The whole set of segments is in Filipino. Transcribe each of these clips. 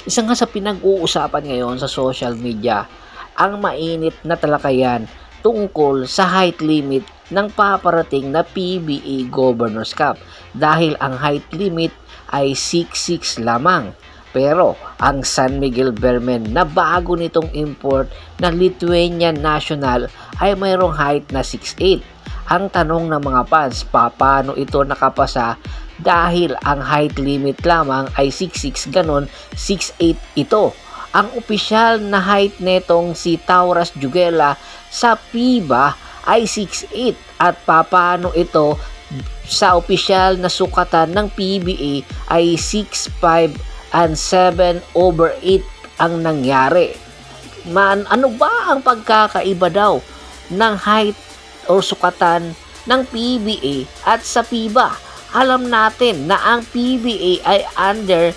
Isa nga sa pinag-uusapan ngayon sa social media, ang mainit na talakayan tungkol sa height limit ng paparating na PBA Governors Cup dahil ang height limit ay 6'6 lamang. Pero ang San Miguel Beermen na bago nitong import na Lithuanian national ay mayroong height na 6'8. Ang tanong ng mga fans, paano ito nakapasa dahil ang height limit lamang ay 6'6 ganon, 6'8 ito. Ang opisyal na height netong si Taurus Jugela sa FIBA ay 6'8 at paano ito sa opisyal na sukatan ng PBA ay 6'5 and 7/8 ang nangyari. Ano ba ang pagkakaiba daw ng height o sukatan ng PBA at sa FIBA? Alam natin na ang PBA ay under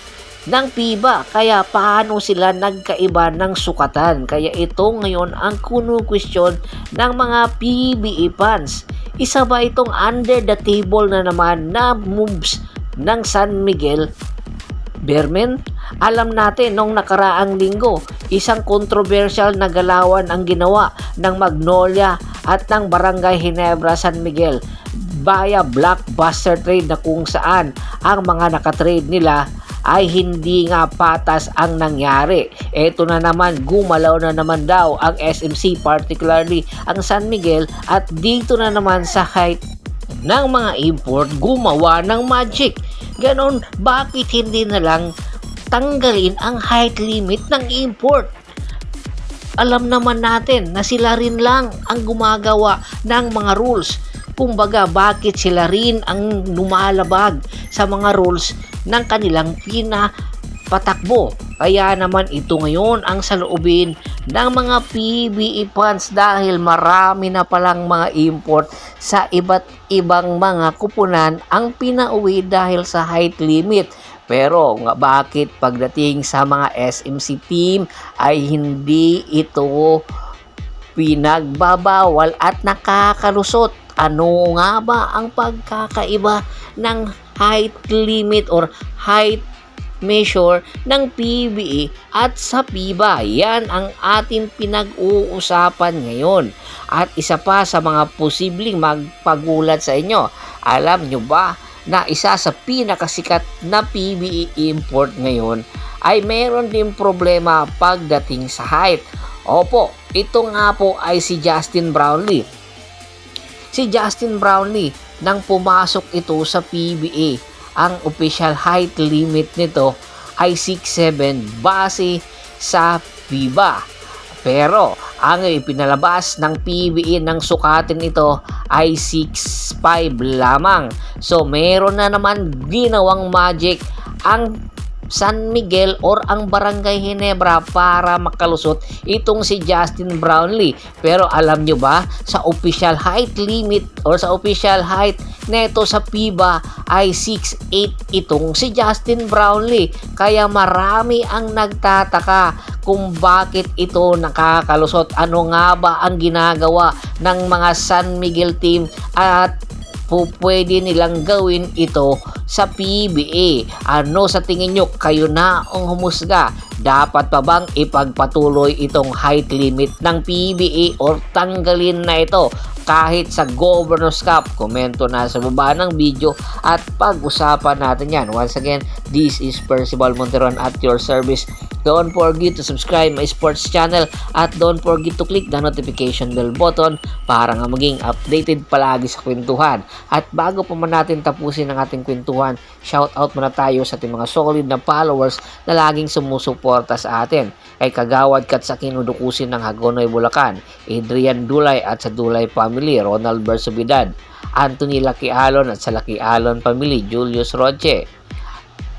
ng FIBA, kaya paano sila nagkaiba ng sukatan? Kaya ito ngayon ang question ng mga PBA fans. Isa ba itong under the table na naman na moves ng San Miguel Beermen? Alam natin nung nakaraang linggo, isang controversial na galawan ang ginawa ng Magnolia at ng Barangay Ginebra San Miguel via blockbuster trade na kung saan ang mga nakatrade nila ay hindi nga patas ang nangyari. Ito na naman, gumalaw na naman daw ang SMC, particularly ang San Miguel, at dito na naman sa height ng mga import gumawa ng magic. Ganon, bakit hindi na lang tanggalin ang height limit ng import? Alam naman natin na sila rin lang ang gumagawa ng mga rules. Kumbaga, bakit sila rin ang lumalabag sa mga rules ng kanilang pinapatakbo? Kaya naman ito ngayon ang saloobin ng mga PBA fans dahil marami na palang mga import sa iba't ibang mga kupunan ang pinauwi dahil sa height limit. Pero nga bakit pagdating sa mga SMC team ay hindi ito pinagbabawal at nakakalusot? Ano nga ba ang pagkakaiba ng height limit or height measure ng PBA at sa FIBA? Yan ang ating pinag-uusapan ngayon. At isa pa sa mga posibleng magpagulat sa inyo, alam nyo ba na isa sa pinakasikat na PBA import ngayon ay meron din problema pagdating sa height? Opo, ito nga po ay si Justin Brownlee. Si Justin Brownlee, nang pumasok ito sa PBA, ang official height limit nito ay 6'7 base sa FIBA. Pero ang ipinalabas ng PBA ng sukatin ito ay 6'5 lamang. So meron na naman ginawang magic ang San Miguel or ang Barangay Ginebra para makalusot itong si Justin Brownlee. Pero alam nyo ba, sa official height limit or sa official height neto sa FIBA ay 6'8 itong si Justin Brownlee. Kaya marami ang nagtataka kung bakit ito nakakalusot. Ano nga ba ang ginagawa ng mga San Miguel team at pwede nilang gawin ito sa PBA? Ano sa tingin nyo? Kayo na ang humusga. Dapat pa bang ipagpatuloy itong height limit ng PBA or tanggalin na ito kahit sa Governors Cup? Komento na sa baba ng video at pag-usapan natin yan. Once again, this is Percival Monteron at your service. Don't forget to subscribe my sports channel at don't forget to click the notification bell button para nga maging updated palagi sa kwentuhan. At bago pa man natin tapusin ang ating kwentuhan, shout out muna tayo sa ating mga solid na followers na laging sumusuporta sa atin. Kay Kagawad Katsakin Udukusin ng Hagonoy, Bulacan, Adrian Dulay at sa Dulay Family, Ronald Bersobidad, Anthony Laquialon at sa Laquialon Family, Julius Roche,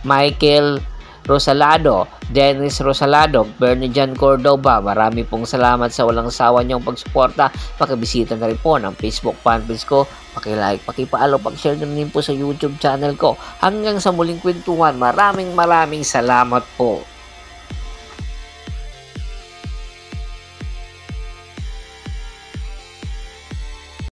Michael Rosalado, Dennis Rosalado, Bernijan Cordoba. Marami pong salamat sa walang sawa niyong pagsuporta. Pakibisita na rin po ng Facebook fanpage ko. Paki-like, paki-follow, pag-share na rin po sa YouTube channel ko. Hanggang sa muling kwentuhan, maraming salamat po.